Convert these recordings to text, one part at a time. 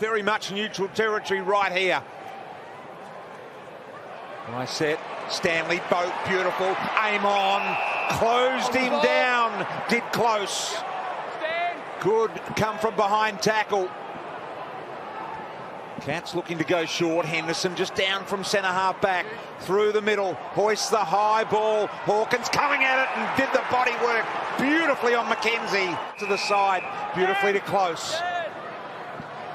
very much neutral territory right here. Nice set. Stanley Boat, beautiful. Aim on. Closed him down. Did close. Good come from behind tackle. Cats looking to go short. Henderson just down from centre half back. Through the middle. Hoists the high ball. Hawkins coming at it and did the body work beautifully on McKenzie. To the side. Beautifully to close.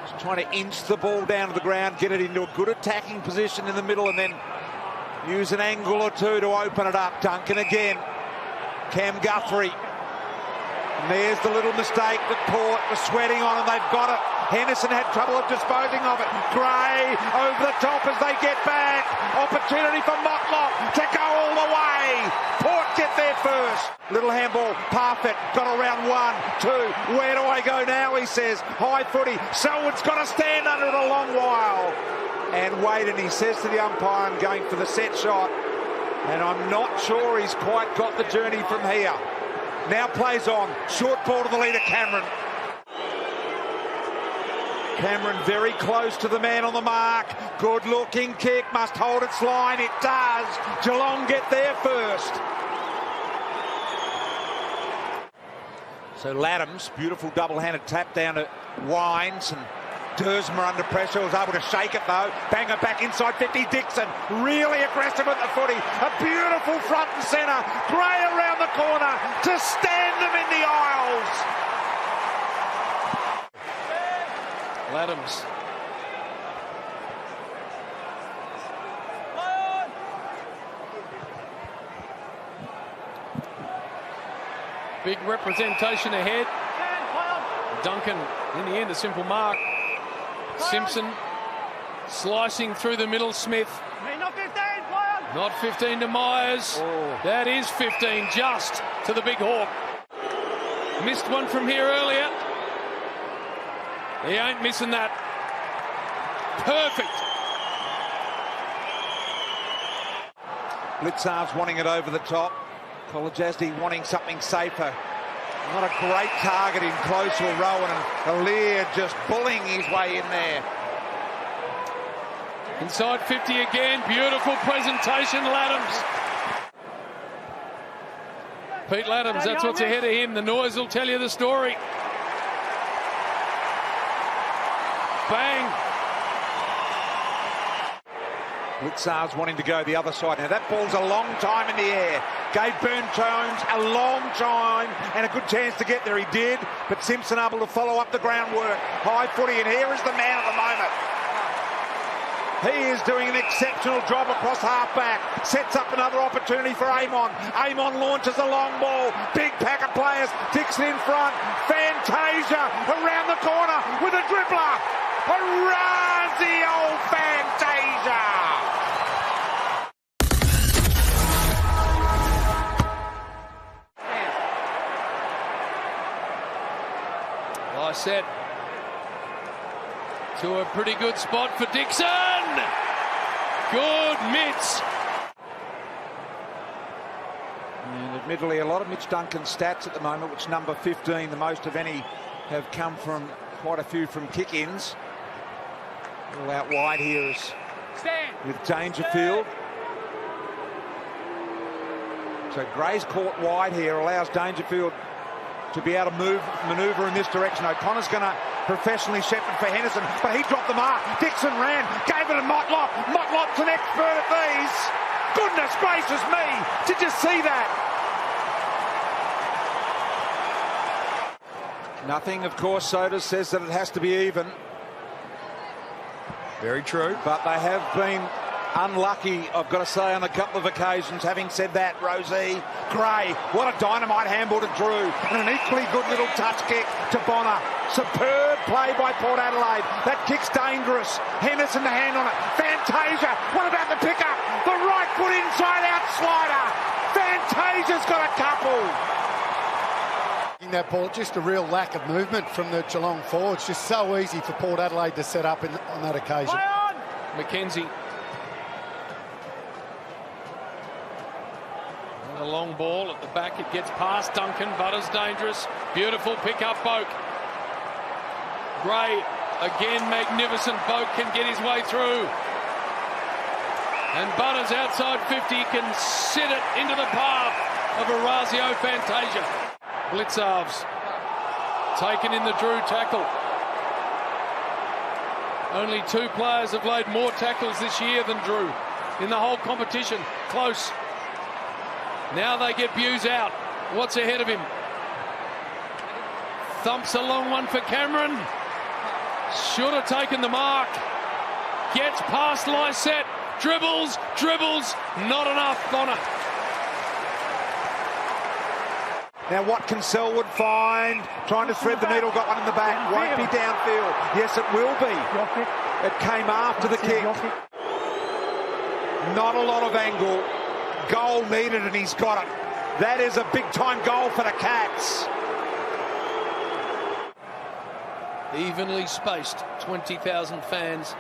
Just trying to inch the ball down to the ground. Get it into a good attacking position in the middle and then use an angle or two to open it up. Duncan again. Cam Guthrie. And there's the little mistake that Port was sweating on, and they've got it. Henderson had trouble of disposing of it. Gray over the top as they get back. Opportunity for Motlop to go all the way. Port get there first. Little handball. Parfitt got around 1, 2. Where do I go now, he says. High footy. Selwood's got to stand under it a long while. And wait, and he says to the umpire, I'm going for the set shot. And I'm not sure he's quite got the journey from here. Now plays on. Short ball to the leader, Cameron. Cameron very close to the man on the mark. Good looking kick. Must hold its line. It does. Geelong get there first. So Laddams, beautiful double-handed tap down to Wines, and Dersmer under pressure, was able to shake it though. Bang it back inside 50. Dixon really aggressive at the footy. A beautiful front and centre. Gray around the corner to stand them in the aisles. Laddams. Big representation ahead. Duncan in the end a simple mark. Simpson slicing through the middle. Smith. Not 15 to Myers. Oh. That is 15 just to the big Hawk. Missed one from here earlier. He ain't missing that. Perfect. Blitzar's wanting it over the top. Kolajasdy wanting something safer. Not a great target in close or Rowan, and Alier just bullying his way in there. Inside 50 again. Beautiful presentation, Laddams. Pete Laddams, that's what's ahead of him. The noise will tell you the story. Bang. Blitzar's wanting to go the other side. Now that ball's a long time in the air. Gave Burne-Jones a long time and a good chance to get there. He did, but Simpson able to follow up the groundwork. High footy, and here is the man at the moment. He is doing an exceptional job across half-back. Sets up another opportunity for Amon. Amon launches a long ball. Big pack of players. Dixon in front. Fantasia around the corner with a dribbler. A Razi old Fantasia. I said to a pretty good spot for Dixon. Good mitts. And admittedly, a lot of Mitch Duncan's stats at the moment, which number 15, the most of any, have come from quite a few from kick-ins. All out wide here is with Dangerfield. So Gray's caught wide here, allows Dangerfield to be able to manoeuvre in this direction. O'Connor's going to professionally shepherd for Henderson, but he dropped the mark. Dixon ran, gave it to Motlop. Motlop's an expert at these. Goodness gracious me, did you see that? Nothing, of course, Soda says that it has to be even. Very true. But they have been unlucky, I've got to say, on a couple of occasions. Having said that, Rosie, Gray, what a dynamite handball to Drew, and an equally good little touch kick to Bonner. Superb play by Port Adelaide. That kick's dangerous. Henderson to hand on it. Fantasia, what about the pickup? The right foot inside out slider. Fantasia's got a couple. In that ball, just a real lack of movement from the Geelong forwards. Just so easy for Port Adelaide to set up on that occasion. McKenzie. And a long ball at the back. It gets past Duncan. Butter's dangerous. Beautiful pick up, Boak. Gray Again, magnificent. Boak can get his way through. And Butters outside 50 can sit it into the path of Orazio Fantasia. Blitzarves taken in the Drew tackle. Only 2 players have laid more tackles this year than Drew in the whole competition. Close. Now they get Buse out. What's ahead of him? Thumps a long one for Cameron. Should have taken the mark. Gets past Lysette. Dribbles. Not enough on it. Now what can Selwood find? Trying to thread the needle, got one in the back. Won't be downfield. Yes, it will be. It came after the kick. Not a lot of angle. Goal needed and he's got it. That is a big time goal for the Cats. Evenly spaced, 20,000 fans.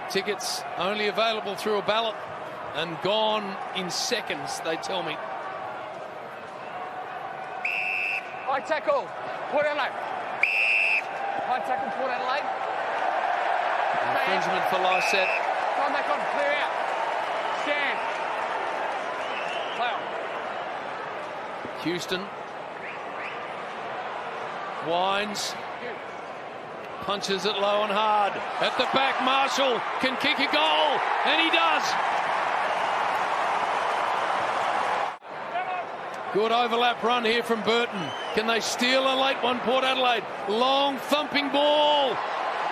Tickets only available through a ballot and gone in seconds, they tell me. High tackle, Port Adelaide. High tackle, Port Adelaide. Infringement for Lysette. Come back on, clear out. Stand. Play on. Houston. Winds. Punches it low and hard. At the back, Marshall can kick a goal, and he does. Good overlap run here from Burton. Can they steal a late one, Port Adelaide? Long thumping ball.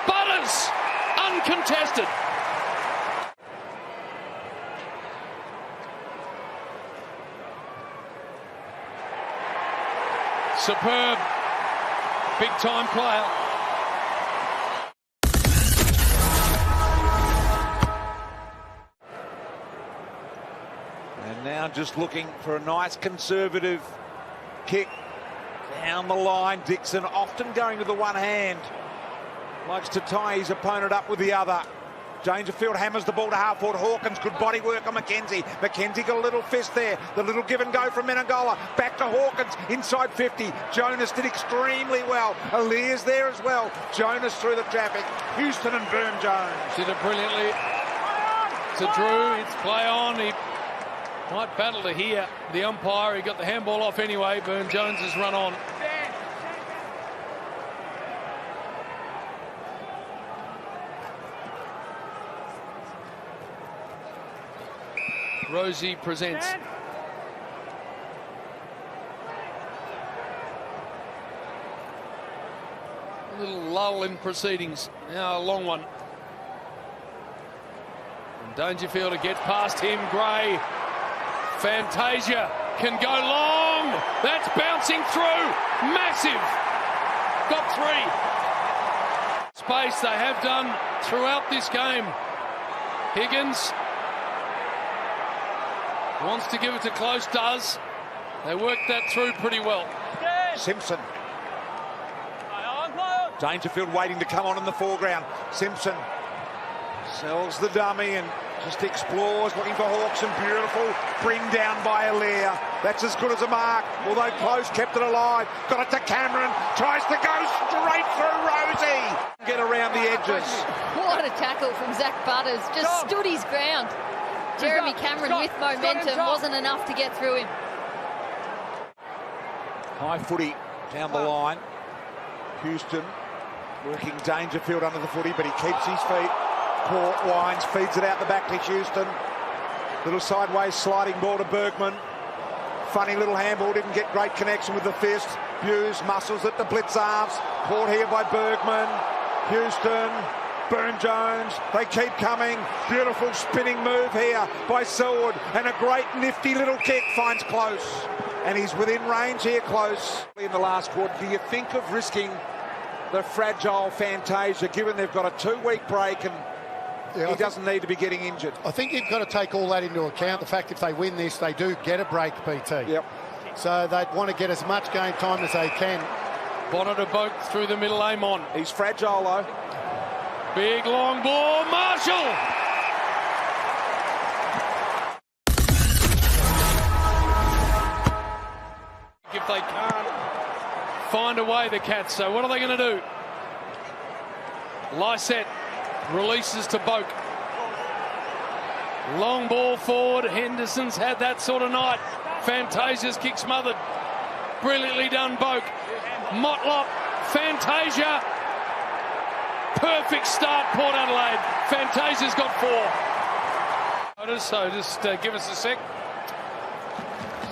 Butters, uncontested. Superb, big time player. And now just looking for a nice conservative kick down the line. Dixon often going to the one hand. Likes to tie his opponent up with the other. Dangerfield hammers the ball to half forward. Hawkins, good body work on McKenzie. McKenzie got a little fist there. The little give and go from Menangola. Back to Hawkins, inside 50. Jonas did extremely well. Alia's there as well. Jonas through the traffic. Houston and Burn-Jones. Did it brilliantly. To Drew, it's play on. He might battle to hear the umpire. He got the handball off anyway. Burn-Jones has run on. Rosie presents. A little lull in proceedings. Now a long one. And Dangerfield gets past him. Gray. Fantasia can go long. That's bouncing through. Massive. Got 3. Space they have done throughout this game. Higgins wants to give it to Close, does. They worked that through pretty well. Simpson. Dangerfield waiting to come on in the foreground. Simpson sells the dummy and just explores, looking for Hawks, and beautiful bring down by Alia. That's as good as a mark, although Close kept it alive. Got it to Cameron, tries to go straight through Rosie. Get around the edges. What a tackle from Zach Butters, just stood his ground. Jeremy Cameron with momentum wasn't enough to get through him. High footy down the line. Houston working Dangerfield under the footy, but he keeps his feet. Port winds, feeds it out the back to Houston. Little sideways sliding ball to Bergman. Funny little handball, didn't get great connection with the fist. Hughes muscles it to Blitzarves. Caught here by Bergman. Houston. Burn-Jones, they keep coming. Beautiful spinning move here by Selwood, and a great nifty little kick finds Close. And he's within range here, Close. In the last quarter, do you think of risking the fragile Fantasia, given they've got a 2-week break and he doesn't need to be getting injured? I think you've got to take all that into account. The fact if they win this, they do get a break, PT. Yep. So they'd want to get as much game time as they can. Bonner to Boak through the middle, Amon. He's fragile, though. Big long ball, Marshall! If they can't find a way, the Cats, so what are they going to do? Lysette releases to Boak. Long ball forward. Henderson's had that sort of night. Fantasia's kick smothered. Brilliantly done, Boak. Motlop. Fantasia. Perfect start, Port Adelaide. Fantasia's got 4. So just give us a sec.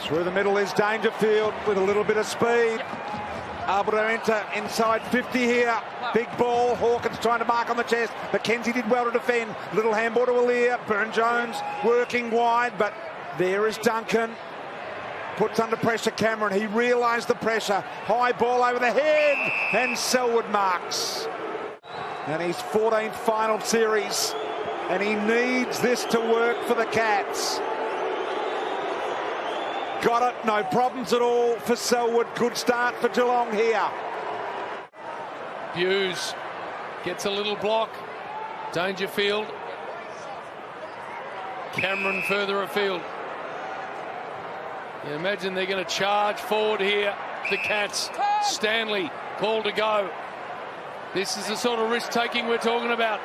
Through the middle is Dangerfield with a little bit of speed. Able to enter inside 50 here. Big ball. Hawkins trying to mark on the chest. McKenzie did well to defend. Little handball to Aaliyah. Burne-Jones working wide, but there is Duncan. Puts under pressure Cameron. He realised the pressure. High ball over the head. And Selwood marks. And his 14th final series. And he needs this to work for the Cats. Got it, no problems at all for Selwood. Good start for Geelong here. Hughes gets a little block. Dangerfield. Cameron further afield. You imagine they're going to charge forward here. The Cats. Stanley called to go. This is the sort of risk-taking we're talking about.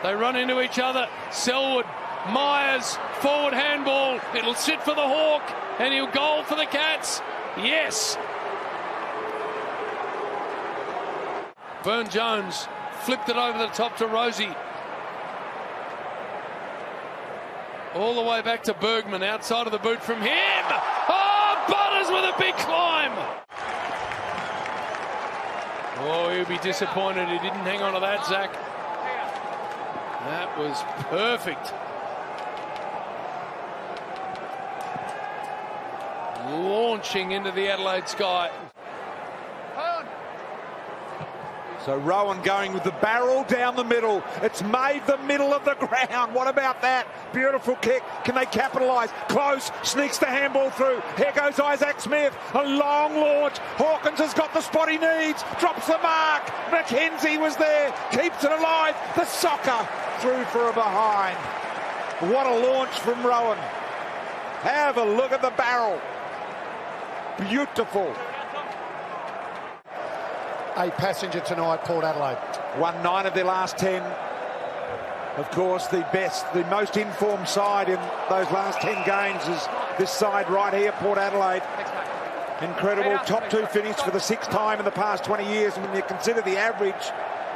They run into each other. Selwood, Myers, forward handball. It'll sit for the Hawk, and he'll goal for the Cats. Yes. Burne-Jones flipped it over the top to Rosie. All the way back to Bergman, outside of the boot from him. Oh, Butters with a big climb. Oh, he'll be disappointed he didn't hang on to that, Zach. That was perfect. Launching into the Adelaide sky. So Rowan going with the barrel down the middle. It's made the middle of the ground. What about that? Beautiful kick. Can they capitalise? Close. Sneaks the handball through. Here goes Isaac Smith. A long launch. Hawkins has got the spot he needs. Drops the mark. McKenzie was there. Keeps it alive. The soccer through for a behind. What a launch from Rowan. Have a look at the barrel. Beautiful. A passenger tonight, Port Adelaide. Won 9 of their last 10. Of course, the best, the most informed side in those last 10 games is this side right here, Port Adelaide. Incredible top 2 finish for the 6th time in the past 20 years. And when you consider the average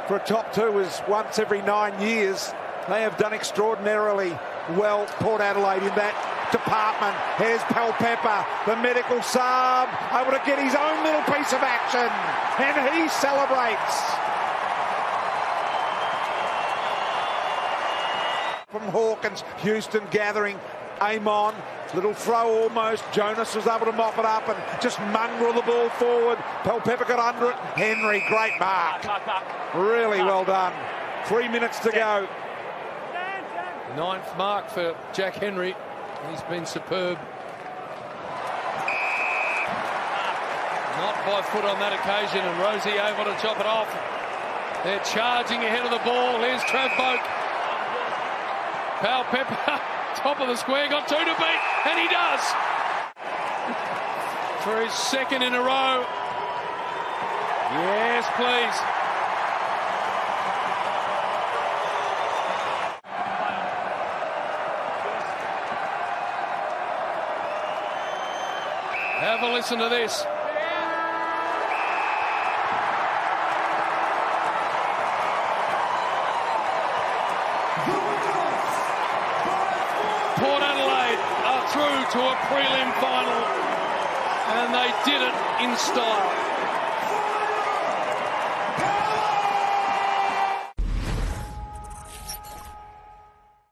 for a top 2 is once every 9 years, they have done extraordinarily well, Port Adelaide, in that department. Here's Palpepper, the medical sub, able to get his own little piece of action, and he celebrates. From Hawkins, Houston gathering. Amon, little throw almost. Jonas was able to mop it up and just mongrel the ball forward. Palpepper got under it. Henry, great mark. Really well done. 3 minutes to go. 9th mark for Jack Henry. He's been superb. Not by foot on that occasion, and Rosie able to chop it off. They're charging ahead of the ball. Here's Trav Boak. Palpepper, top of the square, got 2 to beat, and he does. For his 2nd in a row. Yes, please. Have a listen to this. Port Adelaide are through to a prelim final, and they did it in style.